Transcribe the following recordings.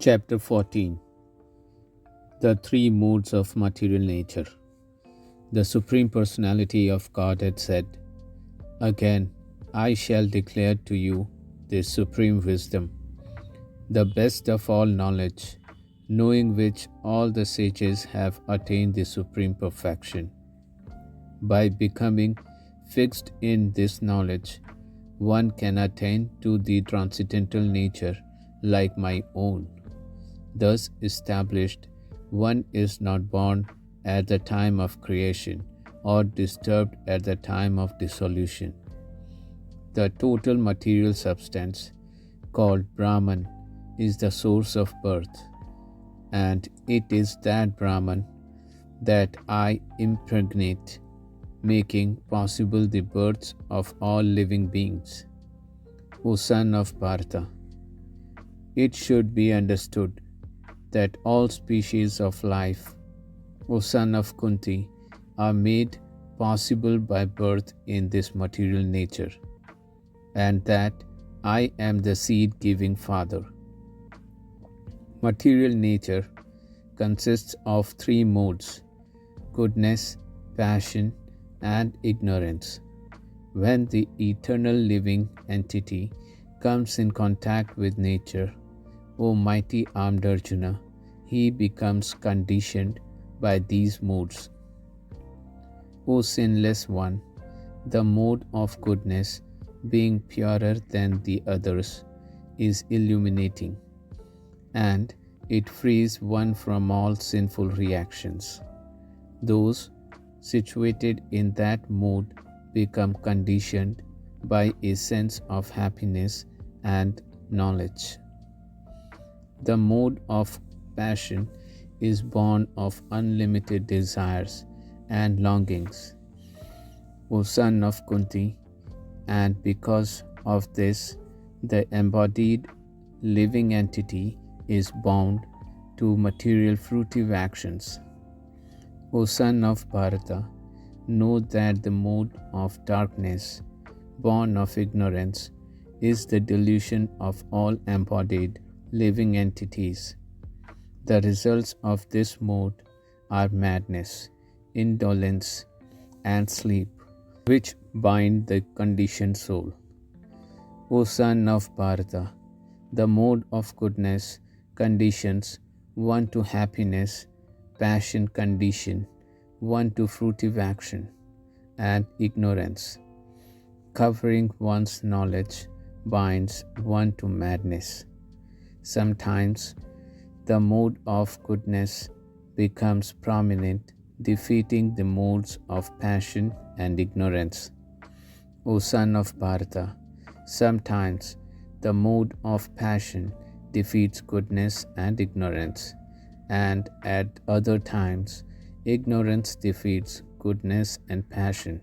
Chapter 14. The Three Moods of Material Nature. The Supreme Personality of Godhead said, "Again, I shall declare to you this supreme wisdom, the best of all knowledge, knowing which all the sages have attained the supreme perfection. By becoming fixed in this knowledge, one can attain to the transcendental nature like my own. Thus established, one is not born at the time of creation or disturbed at the time of dissolution. The total material substance, called Brahman, is the source of birth, and it is that Brahman that I impregnate, making possible the births of all living beings. O son of Bharata, it should be understood that all species of life, O son of Kunti, are made possible by birth in this material nature, and that I am the seed-giving father. Material nature consists of three modes: goodness, passion, and ignorance. When the eternal living entity comes in contact with nature, O mighty armed Arjuna, he becomes conditioned by these moods. O sinless one, the mode of goodness, being purer than the others, is illuminating, and it frees one from all sinful reactions. Those situated in that mode become conditioned by a sense of happiness and knowledge. The mode of passion is born of unlimited desires and longings, O son of Kunti, and because of this, the embodied living entity is bound to material fruitive actions. O son of Bharata, know that the mode of darkness, born of ignorance, is the delusion of all embodied living entities. The results of this mode are madness, indolence, and sleep, which bind the conditioned soul. O son of Bharata, the mode of goodness conditions one to happiness, passion condition one to fruitive action, and ignorance, covering one's knowledge, binds one to madness. Sometimes the mode of goodness becomes prominent, defeating the modes of passion and ignorance. O son of Bharata, sometimes the mode of passion defeats goodness and ignorance, and at other times ignorance defeats goodness and passion.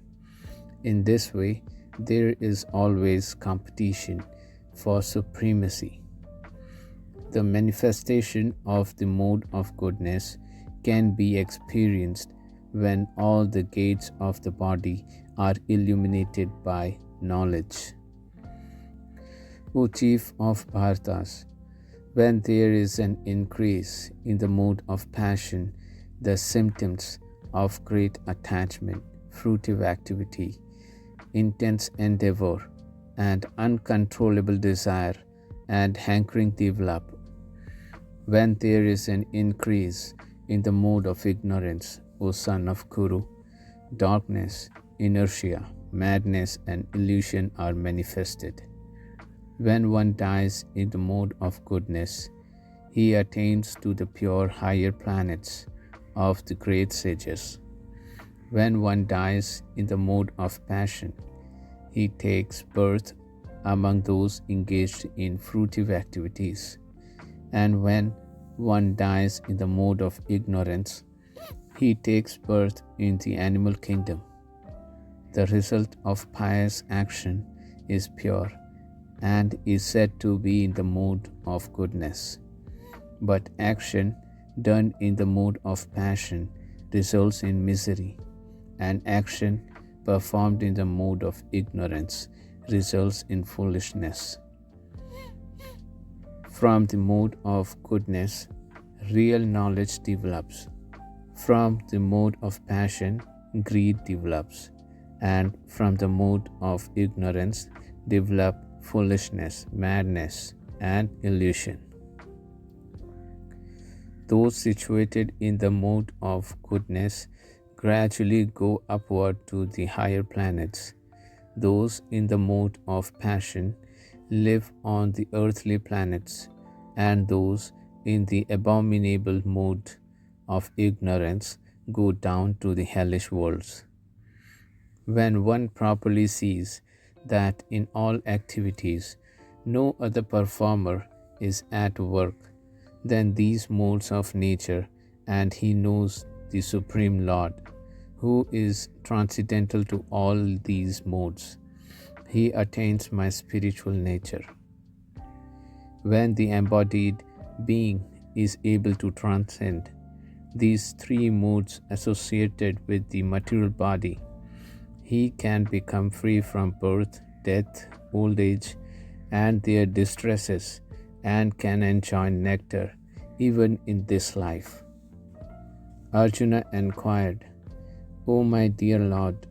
In this way, there is always competition for supremacy. The manifestation of the mode of goodness can be experienced when all the gates of the body are illuminated by knowledge. O chief of Bharatas, when there is an increase in the mode of passion, the symptoms of great attachment, fruitive activity, intense endeavor, and uncontrollable desire and hankering develop. When there is an increase in the mode of ignorance, O son of Kuru, darkness, inertia, madness, and illusion are manifested. When one dies in the mode of goodness, he attains to the pure higher planets of the great sages. When one dies in the mode of passion, he takes birth among those engaged in fruitive activities. And when one dies in the mode of ignorance, he takes birth in the animal kingdom. The result of pious action is pure and is said to be in the mode of goodness. But action done in the mode of passion results in misery, and action performed in the mode of ignorance results in foolishness. From the mode of goodness, real knowledge develops. From the mode of passion, greed develops. And from the mode of ignorance, develop foolishness, madness, and illusion. Those situated in the mode of goodness gradually go upward to the higher planets. Those in the mode of passion live on the earthly planets, and those in the abominable mode of ignorance go down to the hellish worlds. When one properly sees that in all activities no other performer is at work than these modes of nature, and he knows the Supreme Lord, who is transcendental to all these modes, he attains my spiritual nature. When the embodied being is able to transcend these three modes associated with the material body, he can become free from birth, death, old age, and their distresses, and can enjoy nectar even in this life. Arjuna inquired, O my dear Lord,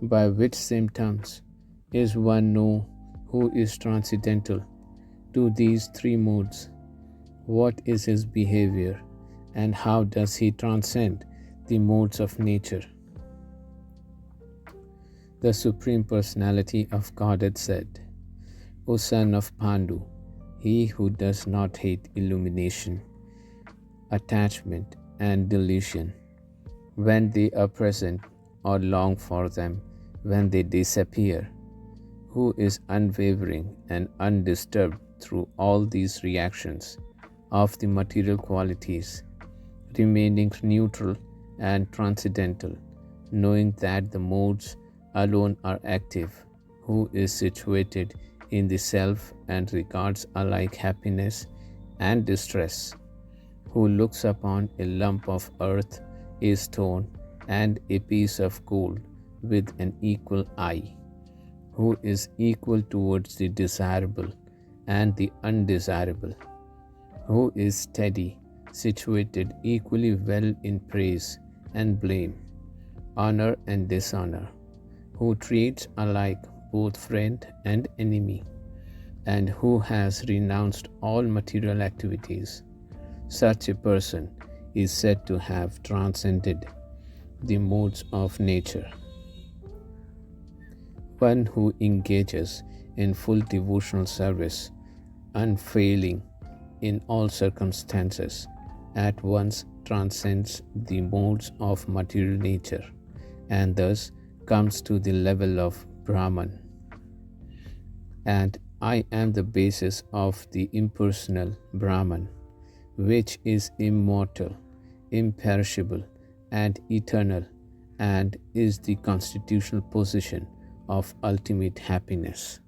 by which symptoms is one know who is transcendental to these three modes? What is his behavior, and how does he transcend the modes of nature? The Supreme Personality of Godhead said, O son of Pandu, he who does not hate illumination, attachment, and delusion, when they are present, or long for them when they disappear, who is unwavering and undisturbed through all these reactions of the material qualities, remaining neutral and transcendental, knowing that the modes alone are active, who is situated in the self and regards alike happiness and distress, who looks upon a lump of earth, a stone, and a piece of gold with an equal eye, who is equal towards the desirable and the undesirable, who is steady, situated equally well in praise and blame, honor and dishonor, who treats alike both friend and enemy, and who has renounced all material activities. Such a person is said to have transcended the modes of nature. One who engages in full devotional service, unfailing in all circumstances, at once transcends the modes of material nature, and thus comes to the level of Brahman. And I am the basis of the impersonal Brahman, which is immortal, imperishable, and eternal, and is the constitutional position of ultimate happiness.